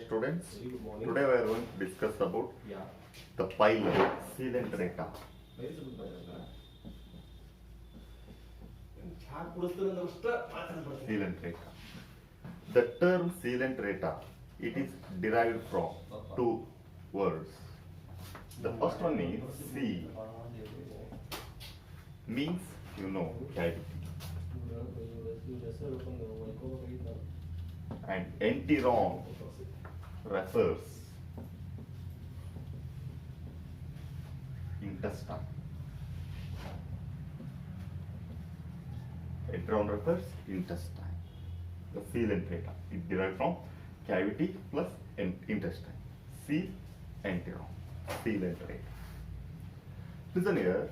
students. Good morning. Today we are going to discuss about Yeah. the phylum Coelenterata. Very good, brother. ಚಹಾ ಕುಡಿಸ್ತೀರಂದ್ರೆ ಅಷ್ಟೇ ಮಾತಾಡ್ಬಿಡ್ತೀನಿ. Coelenterata. The term Coelenterata, it is derived from two words. The first one is C, means cavity, and enteron refers intestine. Enteron refers intestine. The Coelenterata, it derived from cavity plus intestine. C, enteron, Coelenterata. Listen here,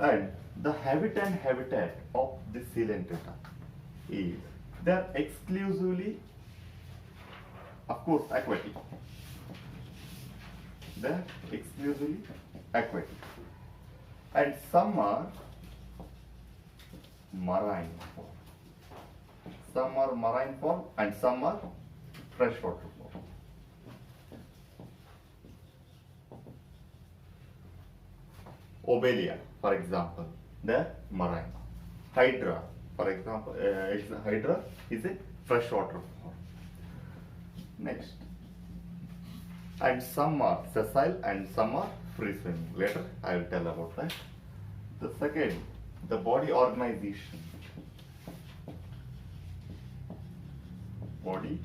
and the habitat of the Coelenterata is, they are exclusively, of course, aquatic. They are exclusively aquatic, and some are marine. Some are marine form and some are freshwater form. Obelia, for example, they are marine. Hydra, for example, Hydra is a freshwater form. Next, and some are sessile and some are free swimming. Later, I will tell about that. The second, the body organization. Body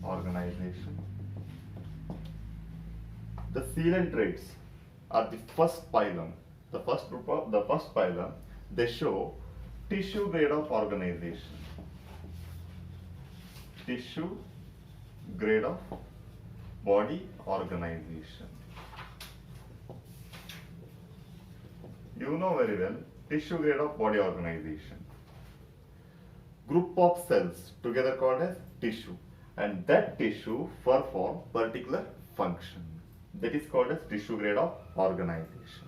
organization. The coelentrates are the first phylum. The first phylum, they show tissue grade of organization. Tissue grade of body organization. You know very well, tissue grade of body organization. Group of cells together called as tissue, and that tissue perform particular function. That is called as tissue grade of organization.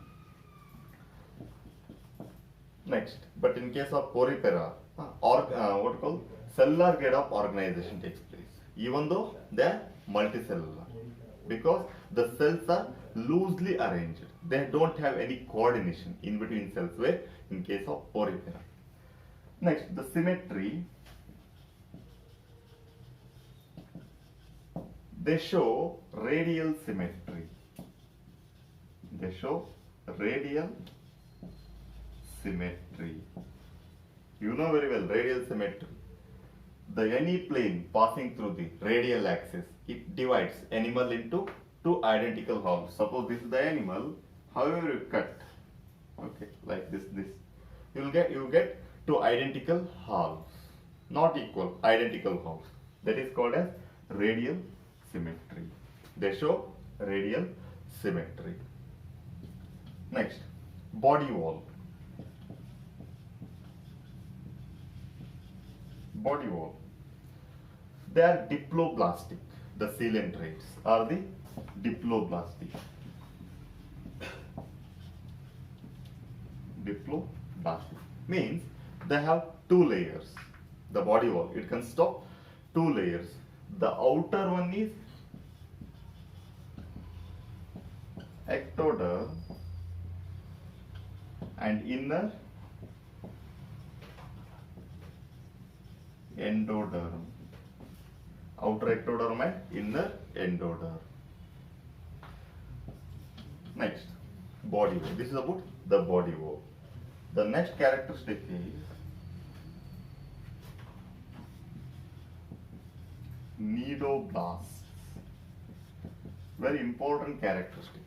Next, but in case of porifera, what called cellular grade of organization takes place, even though they are multicellular, because the cells are loosely arranged. They don't have any coordination in between cells, where in case of porifera. Next, the symmetry. They show radial symmetry. They show radial symmetry. You know very well radial symmetry. The any plane passing through the radial axis, it divides animal into two identical halves. Suppose this is the animal. However you cut, okay, like this, you get two identical halves, not equal, identical halves. That is called as radial symmetry. They show radial symmetry. Next, body wall. Body wall. They are diploblastic. The coelentrates are the diploblastic. Diploblastic means they have two layers. The body wall, it consists of two layers. The outer one is ectoderm and inner endoderm. Outer ectoderm and inner endoderm. Next, body wall. This is about the body wall. The next characteristic is cnidoblasts. Very important characteristic.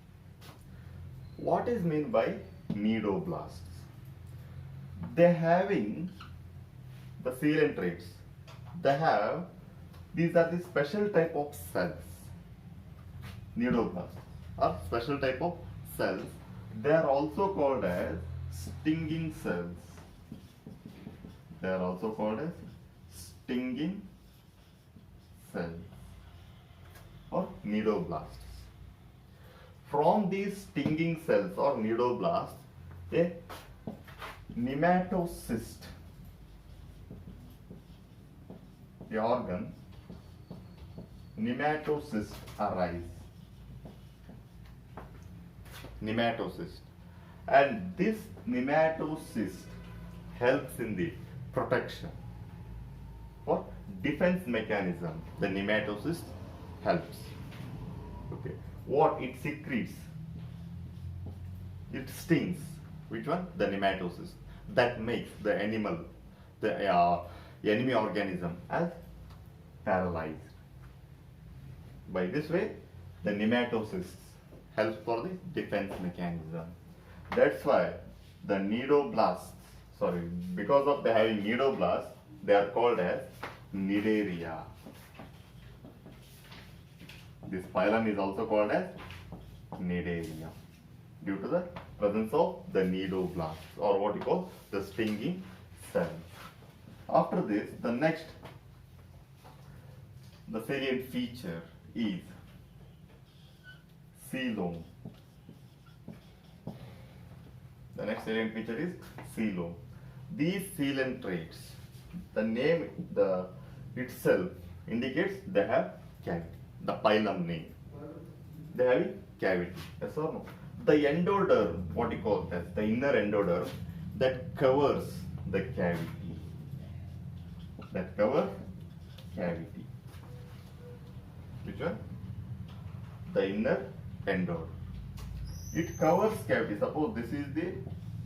What is meant by cnidoblasts? They having the coelentrates. They have, these are the special type of cells. Cnidoblasts are special type of cells. They are also called as stinging cells. They are also called as stinging cells or cnidoblasts. From these stinging cells or cnidoblasts, a nematocyst, the organ nematocysts arise. Nematocyst. And this nematocyst helps in the protection. For defense mechanism, the nematocyst helps. Okay. What it secretes? It stings. Which one? The nematocyst. That makes the animal, the enemy organism, as paralyzed. By this way, the nematocysts helps for the defense mechanism. That's why the nidoblasts, because of the having nidoblasts, they are called as nidaria. This phylum is also called as nidaria due to the presence of the nidoblasts, or what you call the stinging cells. After this, the salient feature is coelom. The next salient feature is coelom. These coelentrates, the name itself indicates they have cavity. The phylum name. They have a cavity. Yes or no? The endoderm, what you call that, the inner endoderm that covers the cavity. That covers cavity. Which one? The inner endoderm. It covers cavity. Suppose this is the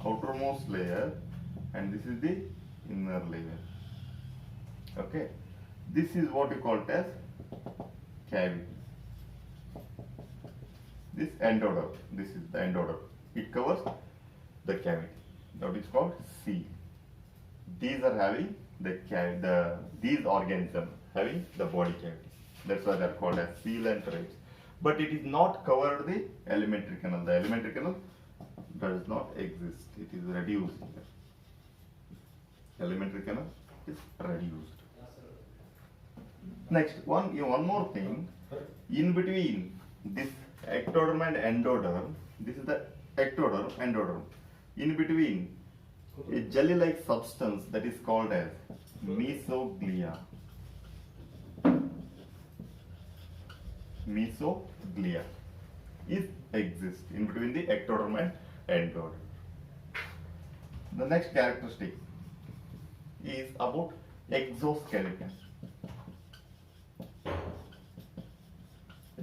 outermost layer and this is the inner layer. Okay. This is what you call as cavity. This endoderm. This is the endoderm. It covers the cavity. That is called seal. These are having these organisms having the body cavity. That's why they are called as coelentrates. But it is not covered the alimentary canal. The alimentary canal does not exist. It is reduced. Alimentary canal is reduced. Next, one more thing. In between this ectoderm and endoderm, this is the ectoderm, endoderm. In between, a jelly-like substance that is called as mesoglia. Mesoglia exists in between the ectoderm and endoderm. The next characteristic is about exoskeleton.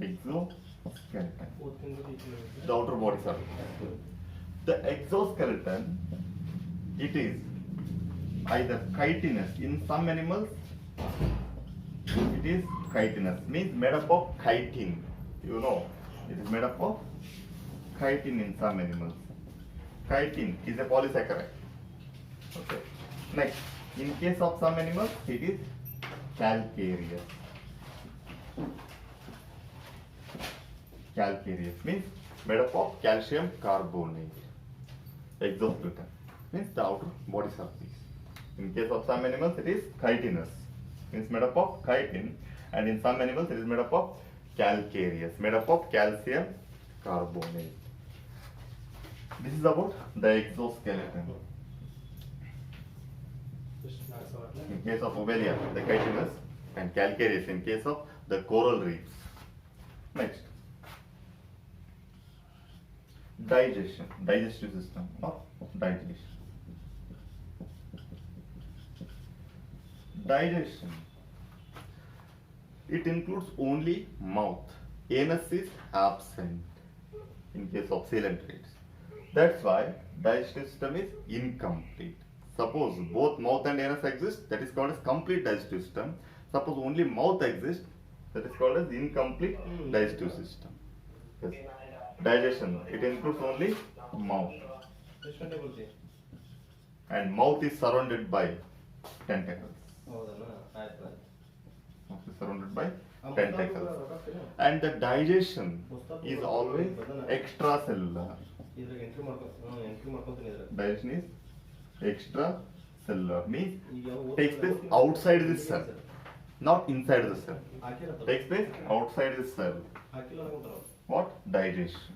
Exoskeleton. The outer body surface. The exoskeleton, it is either chitinous. In some animals, it is chitinous, means made up of chitin. You know, it is made up of chitin in some animals. Chitin is a polysaccharide. Okay. Next, in case of some animals, it is calcareous. Calcareous means made up of calcium carbonate. Exoskeleton means the outer body surface. In case of some animals, it is chitinous, means made up of chitin, and in some animals, it is made up of calcareous, made up of calcium carbonate. This is about the exoskeleton. In case of Ovelia, the chitinous, and calcareous in case of the coral reefs. Next, digestive system or digestion. Digestion, it includes only mouth. Anus is absent in case of coelentrates. That's why digestive system is incomplete. Suppose both mouth and anus exist, that is called as complete digestive system. Suppose only mouth exists, that is called as incomplete digestive system. Yes. Digestion, it includes only mouth. And mouth is surrounded by tentacles. Mouth is surrounded by tentacles. And the digestion is always extracellular. Digestion is extracellular, means takes place outside the cell, not inside the cell. Takes place outside the cell. What? Digestion.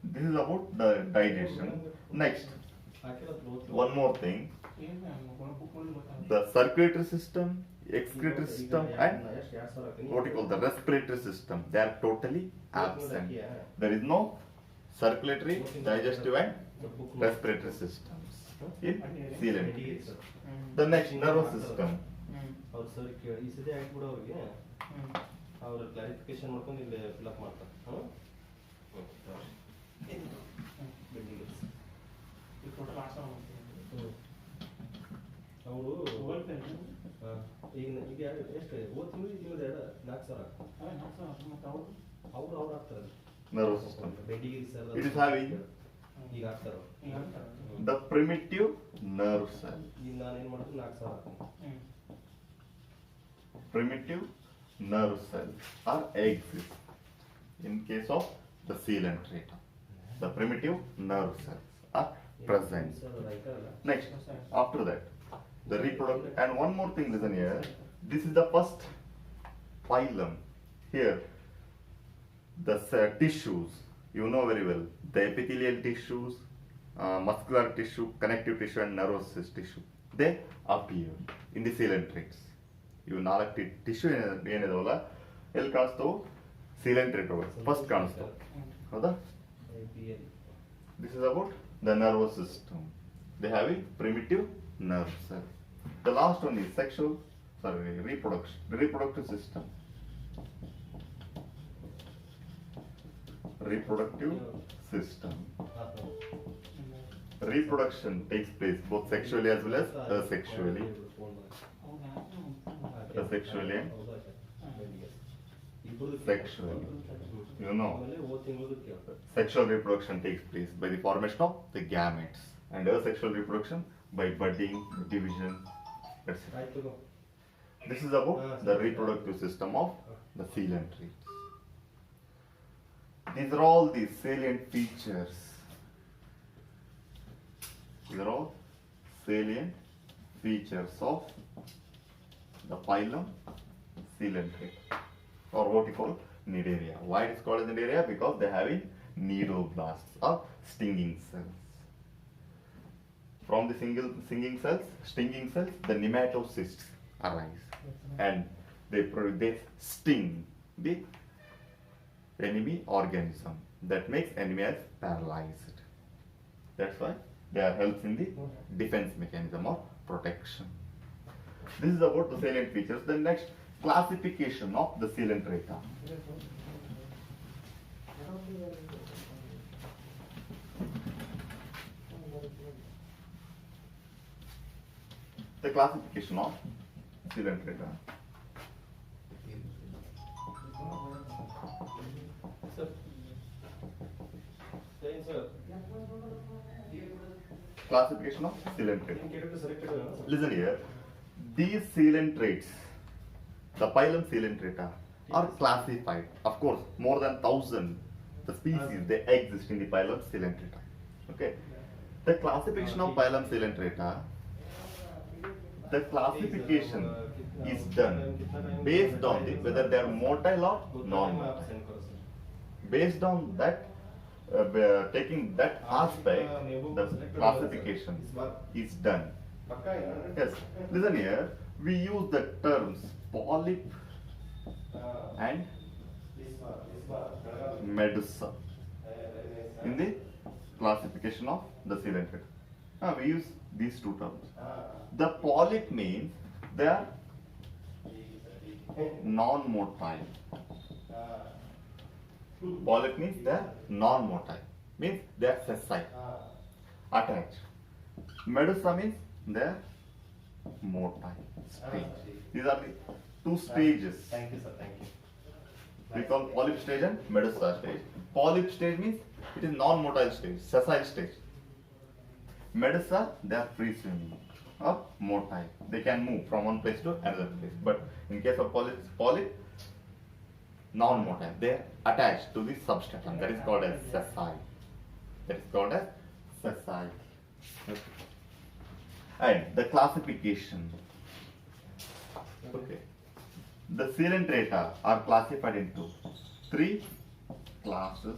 This is about the digestion. Next, one more thing. The circulatory system, excretory system and what you call the respiratory system, they are totally absent. There is no circulatory, digestive and respiratory systems in coelant trees. The next, nervous system. ಅವ್ರು sir ಈ ಸತಿ ಹಾಕ್ಬಿಡು ಅವ್ರಿಗೆ ಅವ್ರ clarification ಮಾಡ್ಕೊಂಡು ಇಲ್ಲಿ fill up ಮಾಡ್ತಾರೆ ಅವರು ಈಗ ಈಗ ಎಷ್ಟು ಹೋದ ತಿಂಗಳು ತಿಂಗಳು 4,000 ಅವ್ರು ಹಾಕ್ತಾರೆ Nervous system. ಬೆಡ್ಡಿಗೆ ಸರ್ It is having ಈಗ ಹಾಕ್ತಾರೆ the primitive nerve cell. ಈಗ ನಾನೇನು ಮಾಡ್ತೀನಿ 4,000 ಹಾಕ್ತೀನಿ Primitive nerve cells are exist in case of the coelenterata. The primitive nerve cells are present. Next, after that, the reproductive. And one more thing, listen here. This is the first phylum. Here, the tissues, you know very well, the epithelial tissues, muscular tissue, connective tissue, and nervous tissue, they appear in the coelentrates. You ನಾಲ್ಕು tissue ಏನಿದಾವಲ್ಲ ಎಲ್ಲಿ ಕಾಣಿಸ್ತವು coelenterate ಒಳಗೆ first ಕಾಣಿಸ್ತವು ಹೌದಾ this is about the nervous system they have A primitive nerve sell the last one is reproductive system. Reproductive system. Reproduction takes place both sexually as well as asexually. Asexually and sexually. You know, sexual reproduction takes place by the formation of the gametes, and asexual reproduction by budding, division, etc. This is about the reproductive system of the coelentrates. These are all the salient features. These are all salient features of the phylum Coelenterata, or what you call Cnidaria. Why it is called as Cnidaria? Because they have cnidoblasts or stinging cells. From the stinging cells, the nematocysts arise, and they sting the enemy organism. That makes enemy as paralyzed. That's why they are helps in the defense mechanism or protection. This is about the salient features. The next, classification of the Coelenterata. The classification of Coelenterata. Classification of Coelenterata. Listen here. These coelentrates, the phylum Coelenterata, are classified. Of course, more than 1,000 the species they exist in the phylum Coelenterata. Okay. The classification of phylum Coelenterata, the classification is done based on the whether they are motile or non-motile. Based on that, taking that aspect, the classification is done. Yes, listen here, we use the terms polyp and medusa in the classification of the Coelenterata. We use these two terms. The polyp means they are non-motile. Polyp means they are non-motile, means they are sessile, attached. Medusa means they are motile, stage. These are the two stages. Thank you, sir. Thank you. We call polyp stage and medusa stage. Polyp stage means it is non-motile stage, sessile stage. Medusa, they are free swimming or motile. They can move from one place to another place. But in case of polyp, non-motile. They are attached to the substratum. That is called as sessile. That is called as sessile. Okay. And the classification. Okay. The Coelenterata are classified into 3 classes.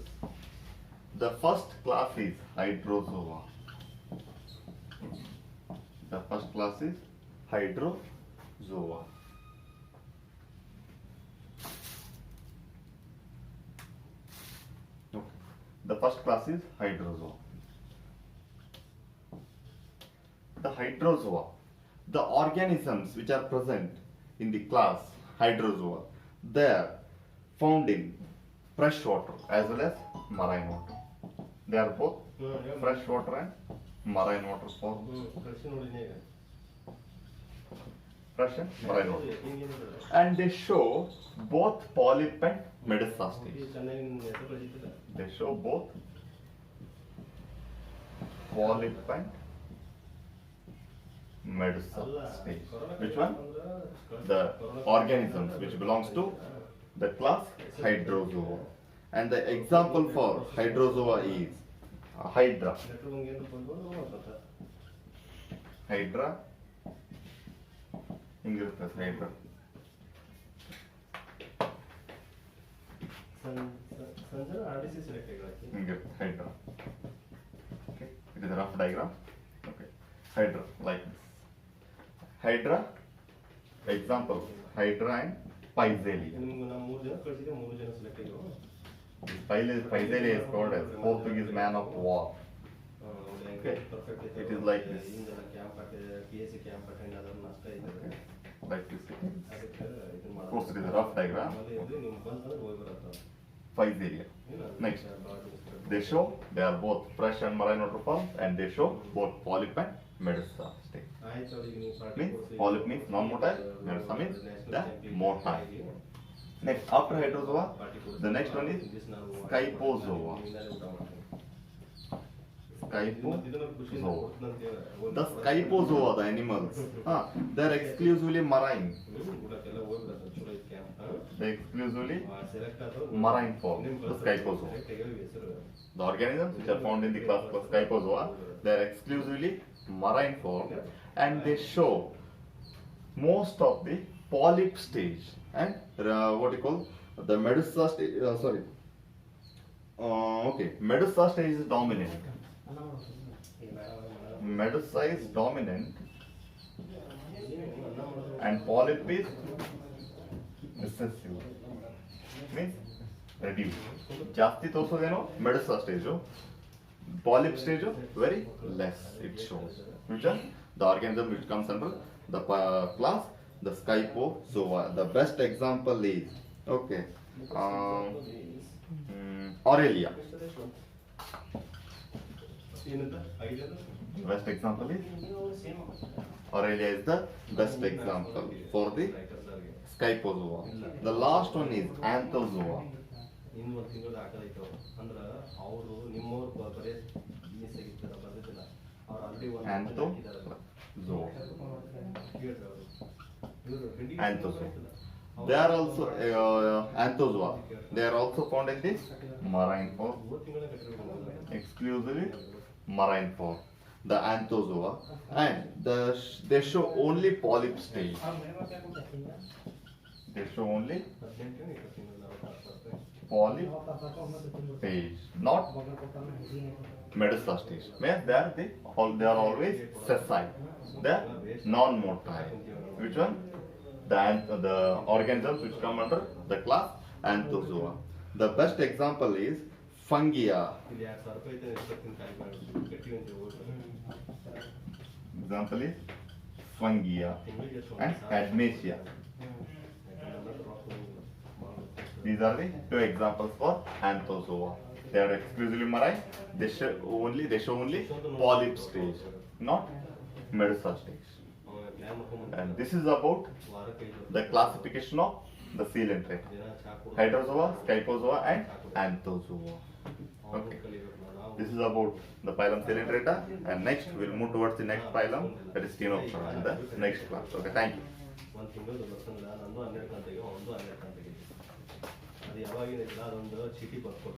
The first class is Hydrozoa. The first class is Hydrozoa. The first class is hydrozoa. The hydrozoa, the organisms which are present in the class hydrozoa, they are found in fresh water as well as marine water. They are both fresh water and marine water forms. Fresh and marine water. And they show both polyp and medusa stage. They show both polyp and medusa stage. Which one? The organisms which belongs to the class hydrozoa. And the example for hydrozoa is hydra. Hydra. Ingritas hydra. Hydra. Okay. It is a rough diagram. Okay. Hydra like this. Hydra. Example. Hydra and Physalia. Physalia is called as Portuguese man of war. Okay. It is like this. Okay. Like this. Of course, it is a rough diagram. Physalia. Next. They show they are both fresh and marine water forms, and they show both polyp and medusa state. Means polyp means non-motile, medusa means the motile. Next, after hydrozoa, the next one is scyphozoa. Scyphozoa. The scyphozoa, the animals, they are exclusively marine. They exclusively marine form, the scyphozoa. The organisms which are found in the class of scyphozoa, they are exclusively marine form, and they show most of the polyp stage and what you call the medusa stage. Medusa stage is dominant. Medusa is dominant, and polyp is recessive. Means reduced. ಜಾಸ್ತಿ ತೋರಿಸೋದೇನೋ medusa stage. Polyp stage very less it shows. Which one? The organism which comes under the class the scyphozoa. The best example is Aurelia. Best example is Aurelia is the best example for the scyphozoa. The last one is Anthozoa. Anthozoa. Anthozoa. They are also Anthozoa. They are also found in this marine form. Exclusively marine form. The Anthozoa, and they show only polyp stage. They show only polyp stage, not medusa stage. Means they are always sessile. They are non-motile. Which one? The organisms which come under the class Anthozoa. The best example is Fungia. Example is Fungia and Admesia. These are the two examples for Anthozoa. They are exclusively marine. They show only polyp stage, not medusa stage. And this is about the classification of the coelenterata: hydrozoa, scyphozoa, and Anthozoa. Okay. This is about the phylum Coelenterata, and next we will move towards the next phylum, that is Ctenoptera, in the next class. Okay, thank you. ಅದು ಯಾವಾಗಿನ ಅದೊಂದು ಚೀಟಿ ಬರ್ಕೊಟ್ಟು